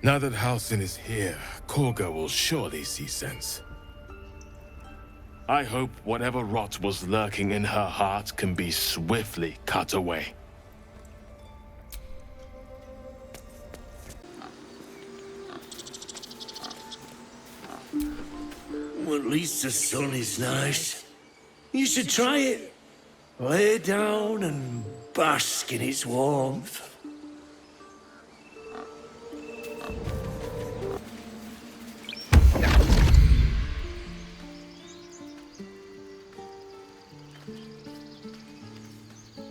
Now that Halsin is here, Korga will surely see sense. I hope whatever rot was lurking in her heart can be swiftly cut away. Well, at least the sun is nice. You should try it. Lay down and bask in its warmth.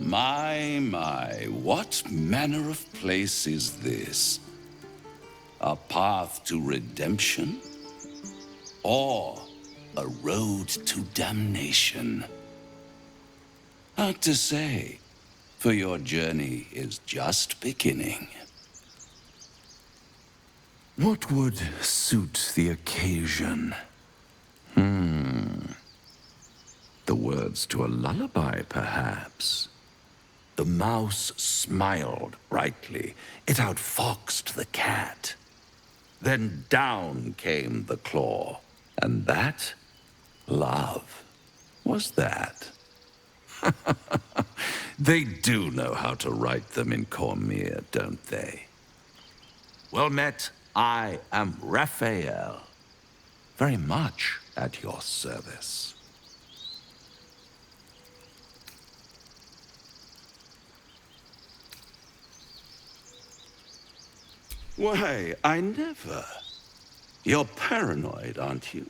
My, what manner of place is this? A path to redemption? Or a road to damnation? Hard to say, for your journey is just beginning. What would suit the occasion? The words to a lullaby, perhaps. The mouse smiled brightly. It outfoxed the cat. Then down came the claw. And that, love, was that. They do know how to write them in Cormyr, don't they? Well met, I am Raphael. Very much at your service. Why, I never. You're paranoid, aren't you?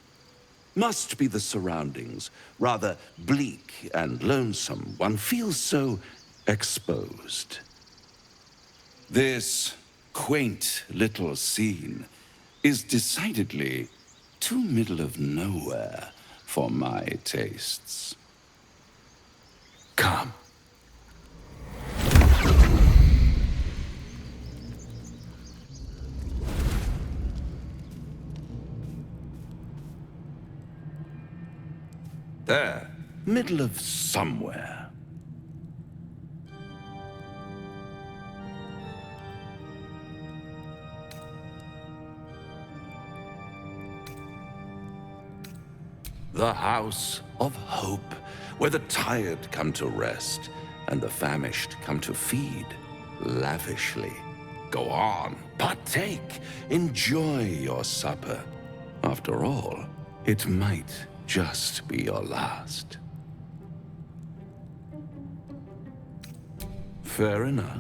Must be the surroundings. Rather bleak and lonesome. One feels so exposed. This quaint little scene is decidedly too middle of nowhere for my tastes. Come. There, middle of somewhere. The House of Hope, where the tired come to rest and the famished come to feed lavishly. Go on, partake, enjoy your supper. After all, it might just be your last. Fair enough.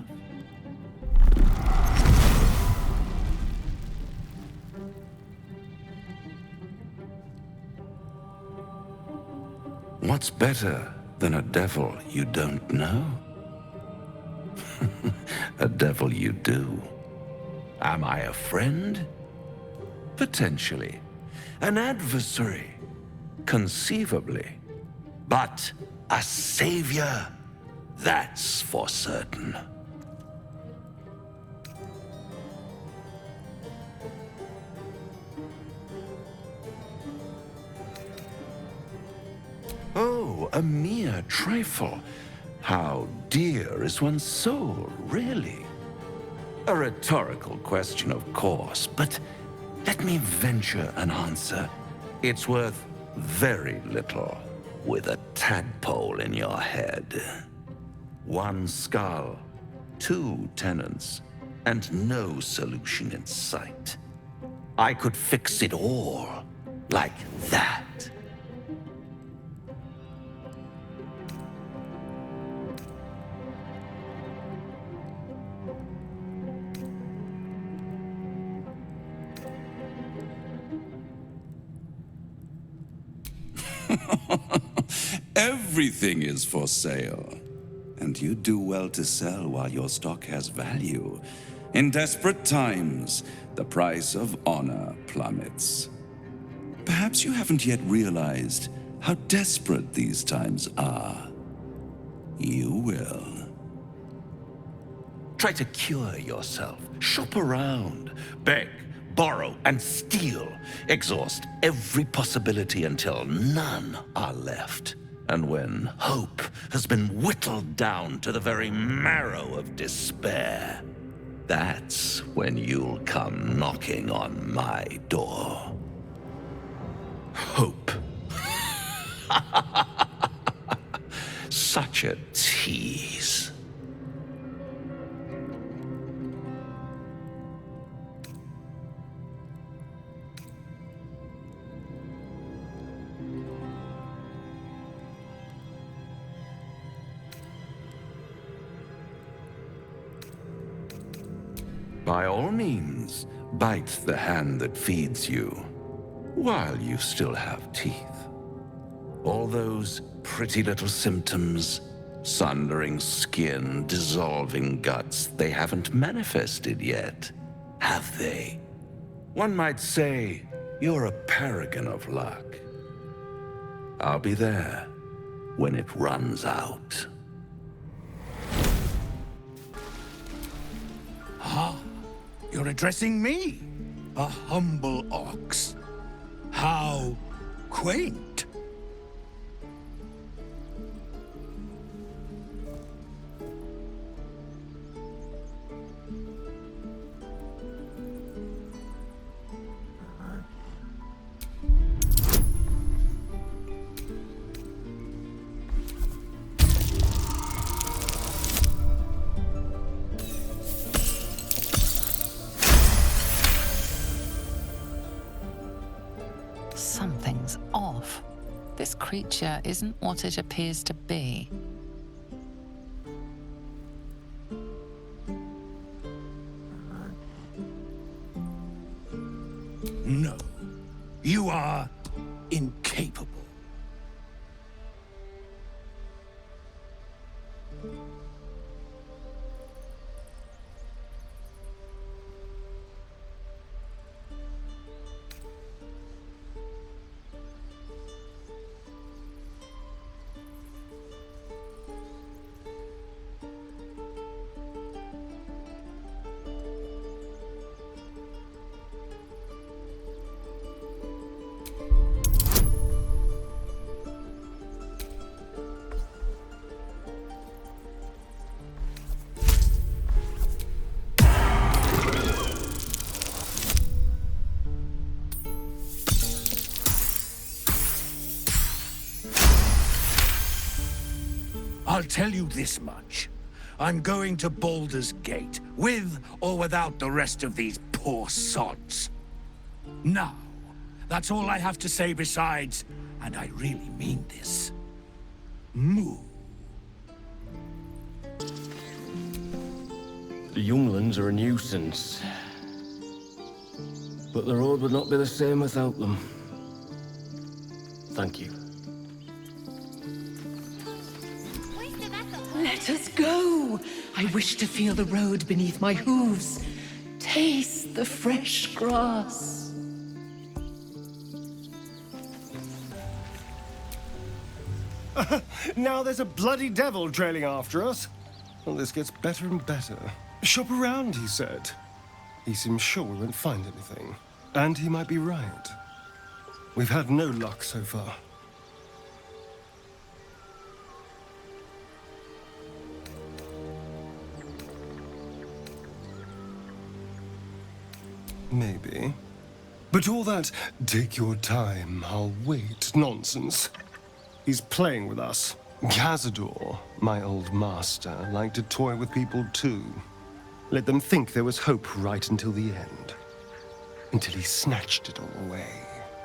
What's better than a devil you don't know? A devil you do. Am I a friend? Potentially. An adversary? Conceivably. But a savior? That's for certain. Oh, a mere trifle. How dear is one's soul, really? A rhetorical question, of course, but let me venture an answer. It's worth very little with a tadpole in your head. One skull, two tenants, and no solution in sight. I could fix it all like that. Everything is for sale. And you do well to sell while your stock has value. In desperate times, the price of honor plummets. Perhaps you haven't yet realized how desperate these times are. You will. Try to cure yourself. Shop around. Beg, borrow, and steal. Exhaust every possibility until none are left. And when hope has been whittled down to the very marrow of despair, That's when you'll come knocking on my door. Hope. Such a tease. By all means, bite the hand that feeds you, while you still have teeth. All those pretty little symptoms, sundering skin, dissolving guts, they haven't manifested yet, have they? One might say you're a paragon of luck. I'll be there when it runs out. Ah, you're addressing me, a humble ox. How quaint. Something's off. This creature isn't what it appears to be. No, you are incapable. I'll tell you this much. I'm going to Baldur's Gate, with or without the rest of these poor sods. Now, that's all I have to say besides, and I really mean this, moo. The younglings are a nuisance. But the road would not be the same without them. Thank you. Let us go! I wish to feel the road beneath my hooves. Taste the fresh grass. Now there's a bloody devil trailing after us. Well, this gets better and better. Shop around, he said. He seems sure we won't find anything. And he might be right. We've had no luck so far. Maybe. But all that, take your time, I'll wait nonsense. He's playing with us. Cazador, my old master, liked to toy with people too. Let them think there was hope right until the end. Until he snatched it all away.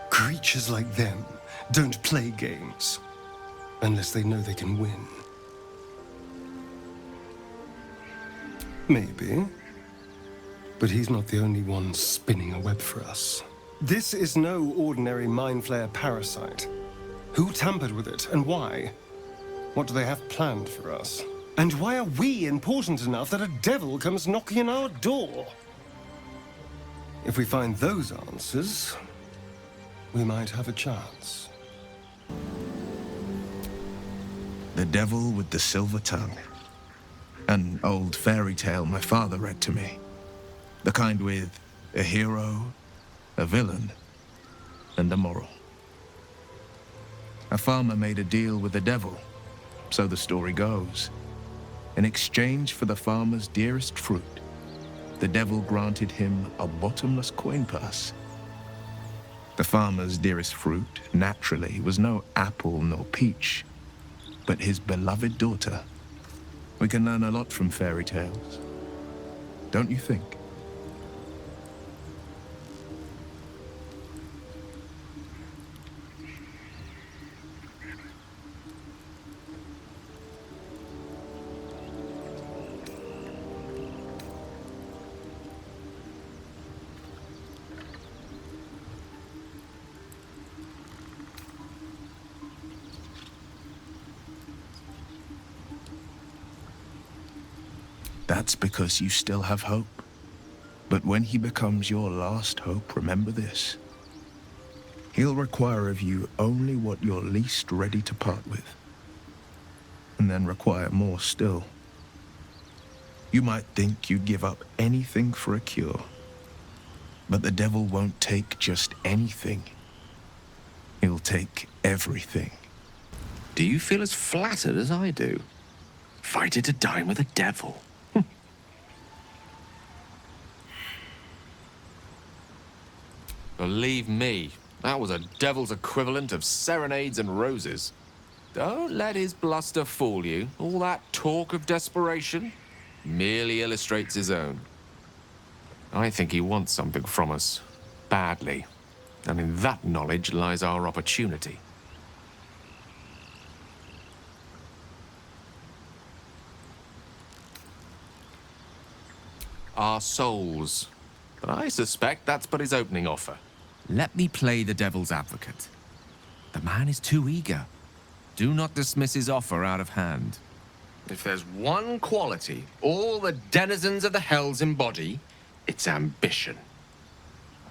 Creatures like them don't play games. Unless they know they can win. Maybe. But he's not the only one spinning a web for us. This is no ordinary Mind Flayer parasite. Who tampered with it, and why? What do they have planned for us? And why are we important enough that a devil comes knocking on our door? If we find those answers, we might have a chance. The Devil with the Silver Tongue. An old fairy tale my father read to me. The kind with a hero, a villain, and a moral. A farmer made a deal with the devil, so the story goes, in exchange for the farmer's dearest fruit, the devil granted him a bottomless coin purse. The farmer's dearest fruit, naturally, was no apple nor peach, but his beloved daughter. We can learn a lot from fairy tales, don't you think? That's because you still have hope. But when he becomes your last hope, remember this. He'll require of you only what you're least ready to part with. And then require more still. You might think you'd give up anything for a cure. But the devil won't take just anything. He'll take everything. Do you feel as flattered as I do? Fighting to dine with a devil. Believe me, that was a devil's equivalent of serenades and roses. Don't let his bluster fool you. All that talk of desperation merely illustrates his own. I think he wants something from us, badly. And in that knowledge lies our opportunity. Our souls. But I suspect that's but his opening offer. Let me play the devil's advocate. The man is too eager. Do not dismiss his offer out of hand. If there's one quality all the denizens of the hells embody, it's ambition.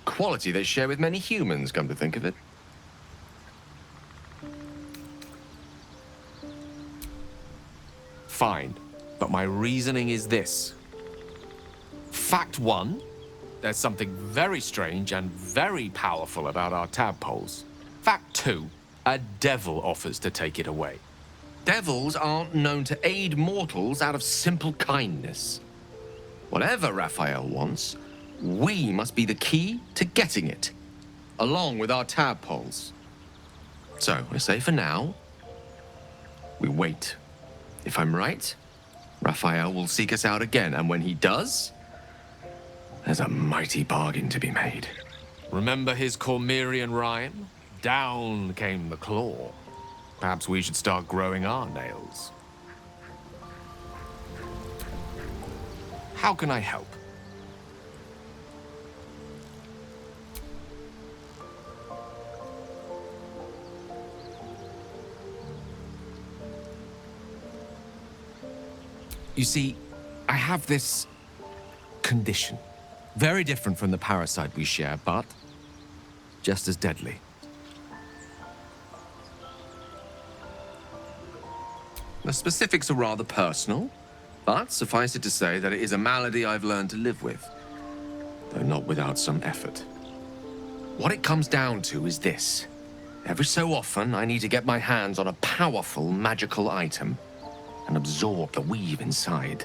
A quality they share with many humans, come to think of it. Fine, but my reasoning is this. Fact one, there's something very strange and very powerful about our tadpoles. Fact two, a devil offers to take it away. Devils aren't known to aid mortals out of simple kindness. Whatever Raphael wants, we must be the key to getting it, along with our tadpoles. So, I say for now, we wait. If I'm right, Raphael will seek us out again, and when he does, there's a mighty bargain to be made. Remember his Cormyrean rhyme? Down came the claw. Perhaps we should start growing our nails. How can I help? You see, I have this condition. Very different from the parasite we share, but just as deadly. The specifics are rather personal, but suffice it to say that it is a malady I've learned to live with, though not without some effort. What it comes down to is this. Every so often, I need to get my hands on a powerful magical item and absorb the weave inside.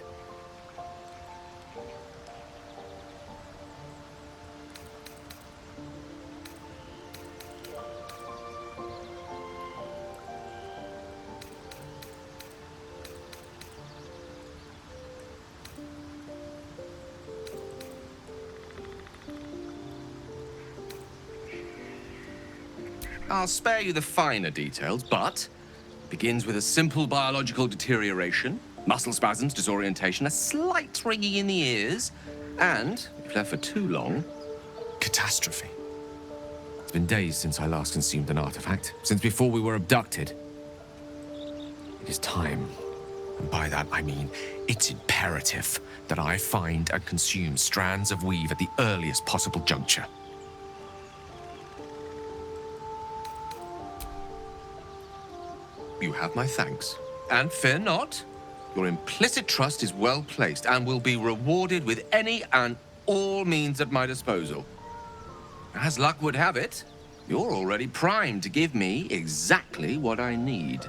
I'll spare you the finer details, but it begins with a simple biological deterioration, muscle spasms, disorientation, a slight ringing in the ears, and, if left for too long, catastrophe. It's been days since I last consumed an artifact, since before we were abducted. It is time, and by that I mean it's imperative that I find and consume strands of weave at the earliest possible juncture. You have my thanks. And fear not, your implicit trust is well placed and will be rewarded with any and all means at my disposal. As luck would have it, you're already primed to give me exactly what I need.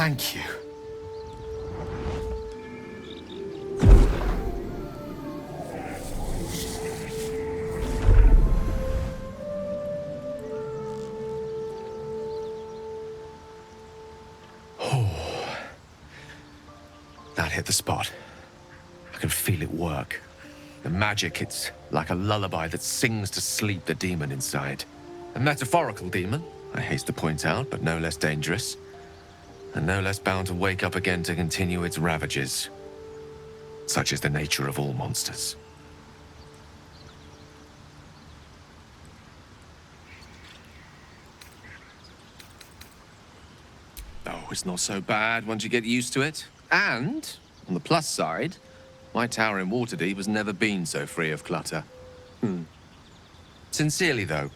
Thank you. That hit the spot. I can feel it work. The magic, it's like a lullaby that sings to sleep the demon inside. A metaphorical demon, I haste to point out, but no less dangerous. And no less bound to wake up again to continue its ravages. Such is the nature of all monsters. Oh, it's not so bad once you get used to it. And, on the plus side, my tower in Waterdeep has never been so free of clutter. Sincerely, though,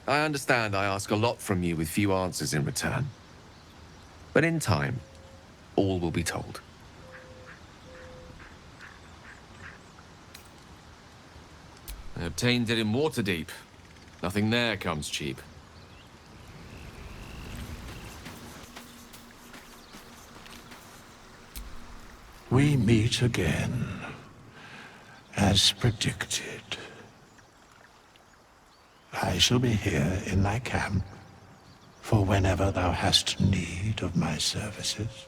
I understand I ask a lot from you with few answers in return. But in time, all will be told. I obtained it in Waterdeep. Nothing there comes cheap. We meet again, as predicted. I shall be here in thy camp, for whenever thou hast need of my services.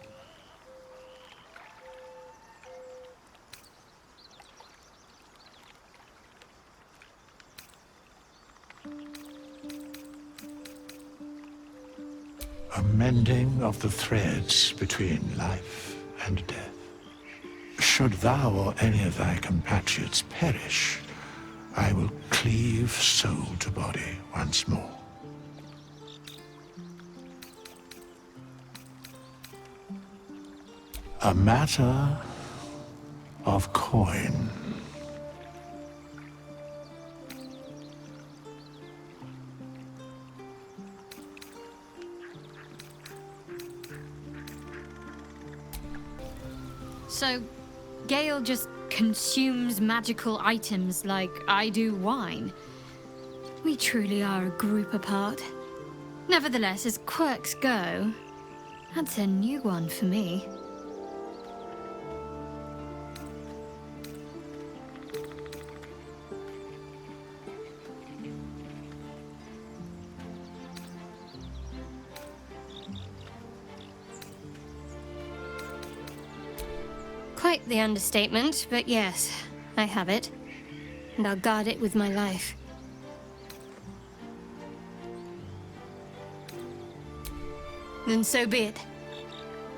A mending of the threads between life and death. Should thou or any of thy compatriots perish, I will cleave soul to body once more. A matter of coin. So, Gale just consumes magical items like I do wine. We truly are a group apart. Nevertheless, as quirks go, that's a new one for me. Quite the understatement, but yes, I have it. And I'll guard it with my life. Then so be it.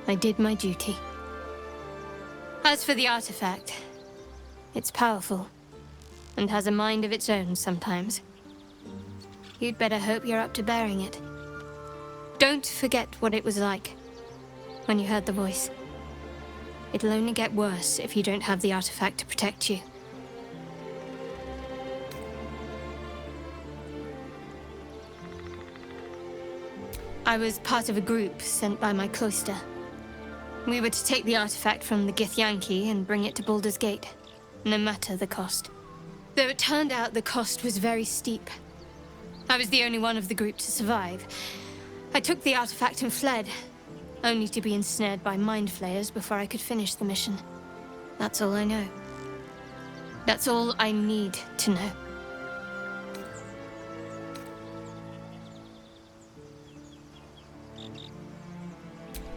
I did my duty. As for the artifact, it's powerful, and has a mind of its own sometimes. You'd better hope you're up to bearing it. Don't forget what it was like when you heard the voice. It'll only get worse if you don't have the artifact to protect you. I was part of a group sent by my cloister. We were to take the artifact from the Githyanki and bring it to Baldur's Gate, no matter the cost. Though it turned out the cost was very steep. I was the only one of the group to survive. I took the artifact and fled, only to be ensnared by mind flayers before I could finish the mission. That's all I know. That's all I need to know.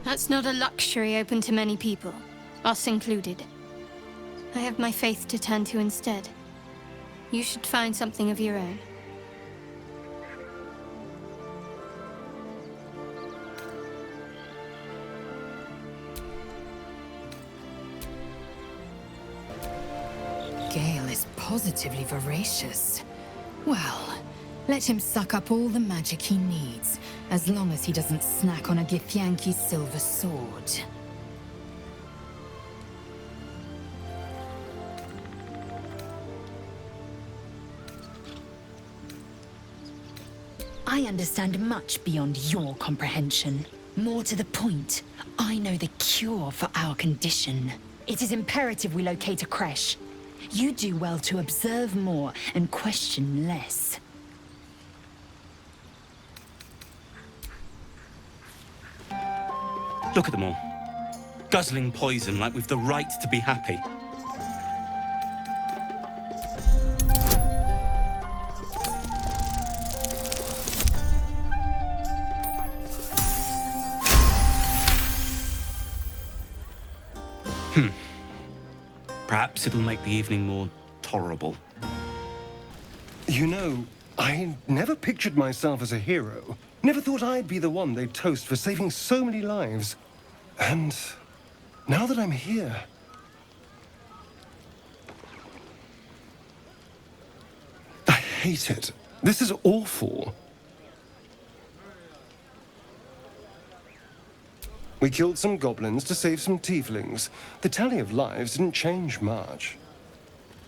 That's not a luxury open to many people, us included. I have my faith to turn to instead. You should find something of your own. Gale is positively voracious. Well, let him suck up all the magic he needs, as long as he doesn't snack on a Githyanki silver sword. I understand much beyond your comprehension. More to the point, I know the cure for our condition. It is imperative we locate a creche. You do well to observe more and question less. Look at them all. Guzzling poison like we've the right to be happy. Perhaps it'll make the evening more tolerable. You know, I never pictured myself as a hero. Never thought I'd be the one they'd toast for saving so many lives. And now that I'm here... I hate it. This is awful. We killed some goblins to save some tieflings. The tally of lives didn't change much.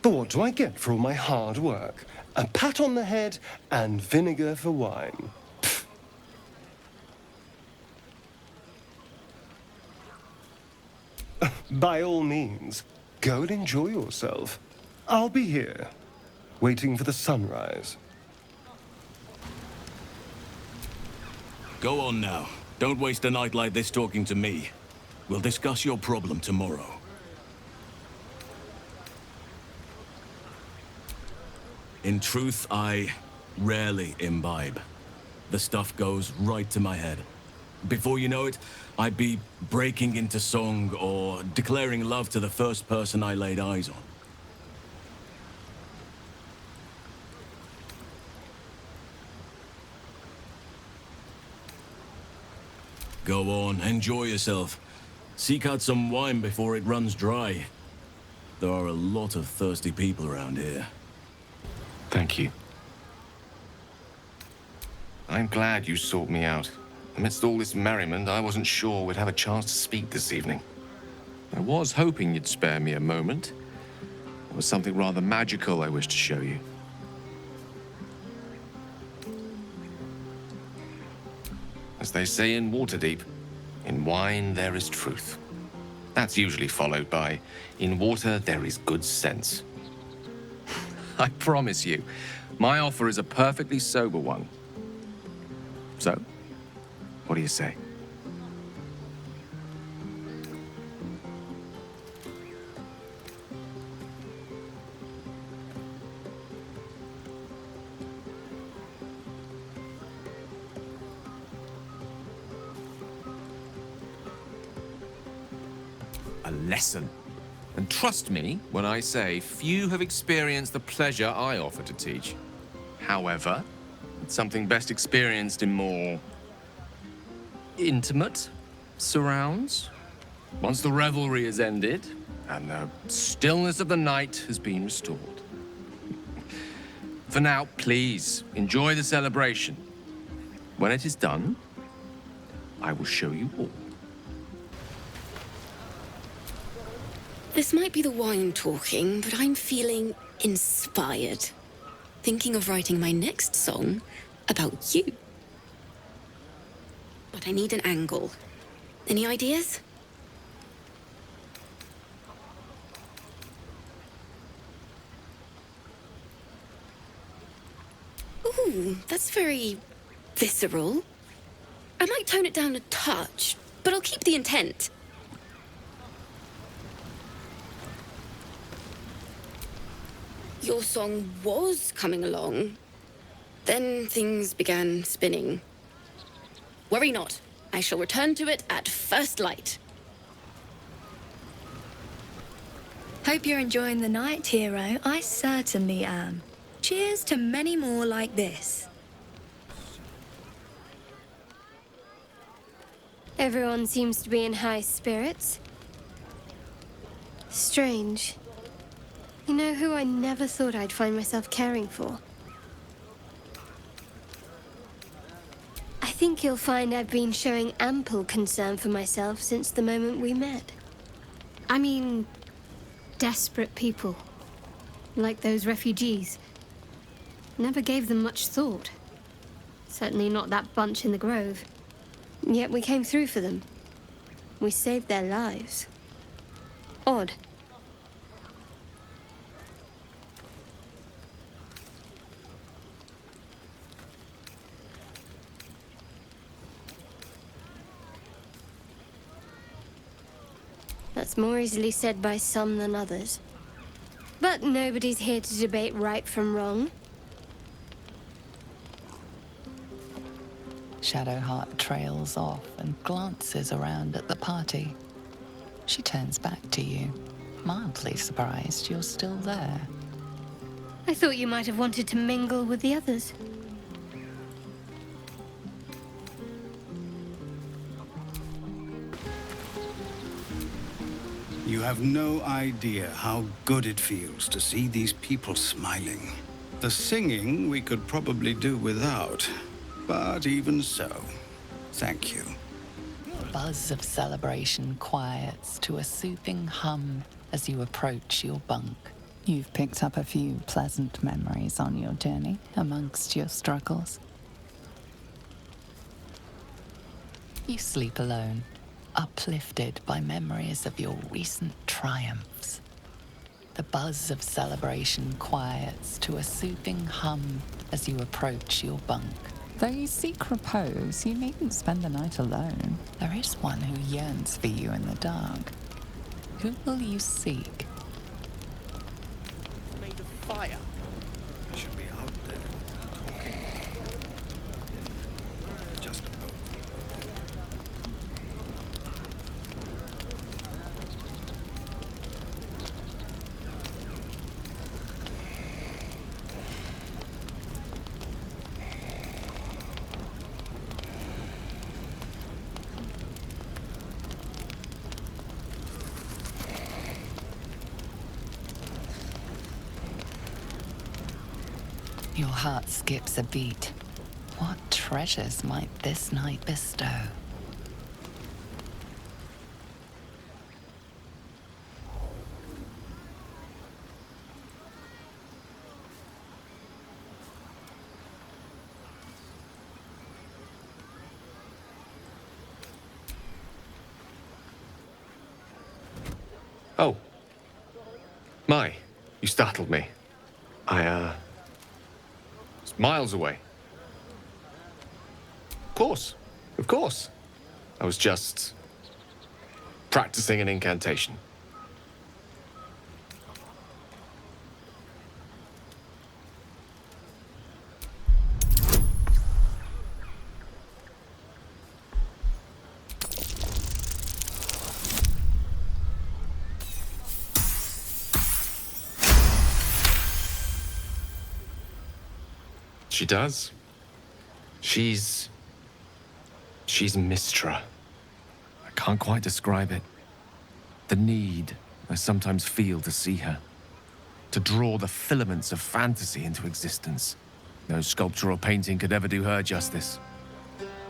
But what do I get for all my hard work? A pat on the head and vinegar for wine. Pfft. By all means, go and enjoy yourself. I'll be here, waiting for the sunrise. Go on now. Don't waste a night like this talking to me. We'll discuss your problem tomorrow. In truth, I rarely imbibe. The stuff goes right to my head. Before you know it, I'd be breaking into song or declaring love to the first person I laid eyes on. Go on, enjoy yourself. Seek out some wine before it runs dry. There are a lot of thirsty people around here. Thank you. I'm glad you sought me out. Amidst all this merriment, I wasn't sure we'd have a chance to speak this evening. I was hoping you'd spare me a moment. There was something rather magical I wished to show you. As they say in Waterdeep, in wine there is truth. That's usually followed by, in water there is good sense. I promise you, my offer is a perfectly sober one. So, what do you say? A lesson. And trust me when I say few have experienced the pleasure I offer to teach. However, it's something best experienced in more intimate surrounds. Once the revelry is ended, and the stillness of the night has been restored. For now, please, enjoy the celebration. When it is done, I will show you all. This might be the wine talking, but I'm feeling inspired. Thinking of writing my next song about you. But I need an angle. Any ideas? Ooh, that's very visceral. I might tone it down a touch, but I'll keep the intent. Your song was coming along. Then things began spinning. Worry not. I shall return to it at first light. Hope you're enjoying the night, hero. I certainly am. Cheers to many more like this. Everyone seems to be in high spirits. Strange. You know who I never thought I'd find myself caring for? I think you'll find I've been showing ample concern for myself since the moment we met. I mean, desperate people. Like those refugees. Never gave them much thought. Certainly not that bunch in the grove. Yet we came through for them. We saved their lives. Odd. That's more easily said by some than others. But nobody's here to debate right from wrong. Shadowheart trails off and glances around at the party. She turns back to you, mildly surprised you're still there. I thought you might have wanted to mingle with the others. You have no idea how good it feels to see these people smiling. The singing we could probably do without, but even so, thank you. The buzz of celebration quiets to a soothing hum as you approach your bunk. You've picked up a few pleasant memories on your journey amongst your struggles. You sleep alone, uplifted by memories of your recent triumphs. The buzz of celebration quiets to a soothing hum as you approach your bunk. Though you seek repose, you needn't spend the night alone. There is one who yearns for you in the dark. Who will you seek? Made of fire. I should be out there talking. Just a moment. Your heart skips a beat. What treasures might this night bestow? Oh. My, you startled me. I was miles away. Of course. I was just practicing an incantation. She does. She's Mistra. I can't quite describe it. The need I sometimes feel to see her. To draw the filaments of fantasy into existence. No sculpture or painting could ever do her justice.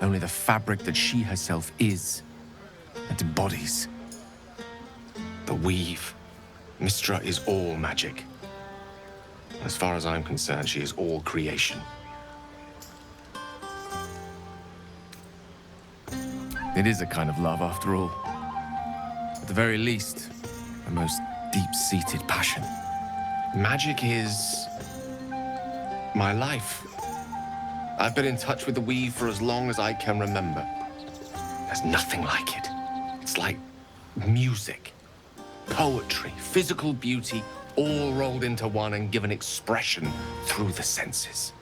Only the fabric that she herself is and embodies. The weave. Mistra is all magic. As far as I'm concerned, she is all creation. It is a kind of love, after all. At the very least, a most deep-seated passion. Magic is my life. I've been in touch with the weave for as long as I can remember. There's nothing like it. It's like music, poetry, physical beauty, all rolled into one and given expression through the senses.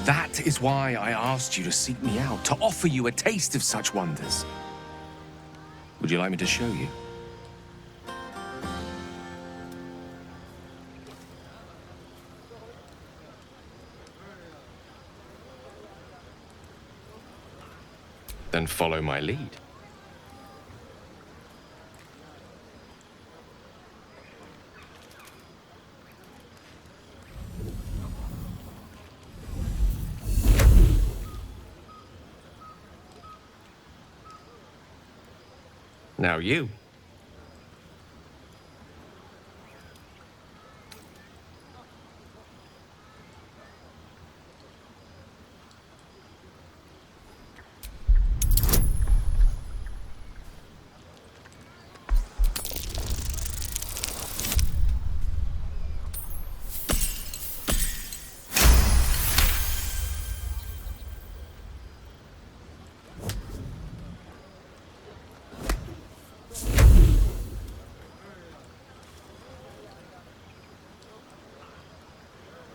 That is why I asked you to seek me out, to offer you a taste of such wonders. Would you like me to show you? Then follow my lead. Now you.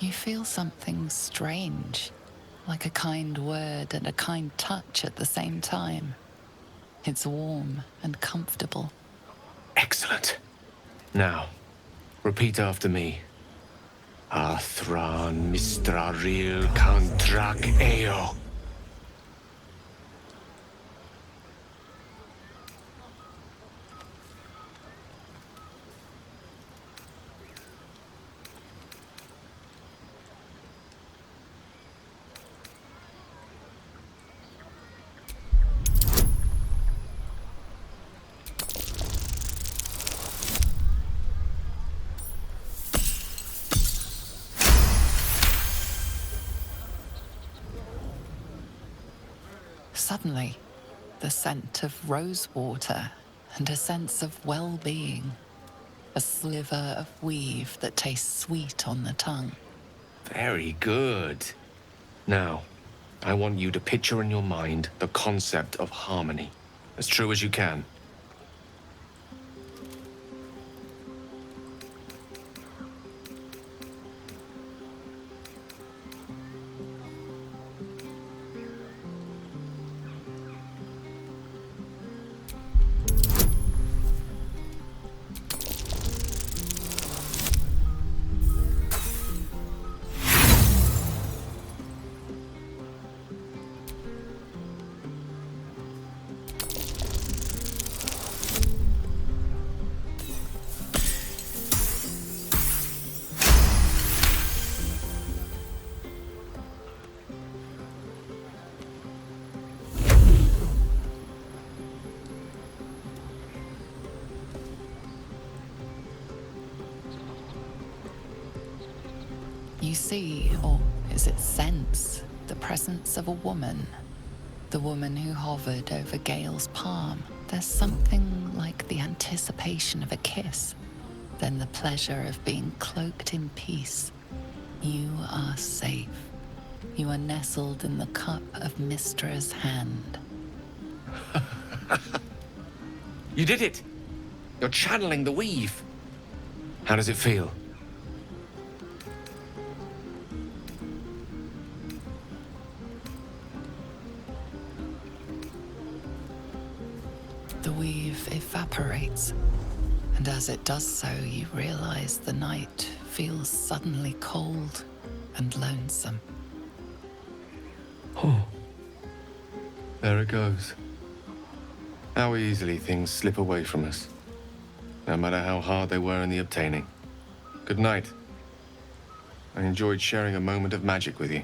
You feel something strange, like a kind word and a kind touch at the same time. It's warm and comfortable. Excellent. Now, repeat after me. Athran Mistraril Kantrak Eo. Suddenly, the scent of rosewater and a sense of well-being. A sliver of weave that tastes sweet on the tongue. Very good. Now, I want you to picture in your mind the concept of harmony, as true as you can. You see, or is it sense, the presence of a woman. The woman who hovered over Gale's palm. There's something like the anticipation of a kiss, then the pleasure of being cloaked in peace. You are safe. You are nestled in the cup of Mystra's hand. You did it! You're channeling the weave. How does it feel? The weave evaporates, and as it does so, you realize the night feels suddenly cold and lonesome. Oh. There it goes. How easily things slip away from us, no matter how hard they were in the obtaining. Good night. I enjoyed sharing a moment of magic with you.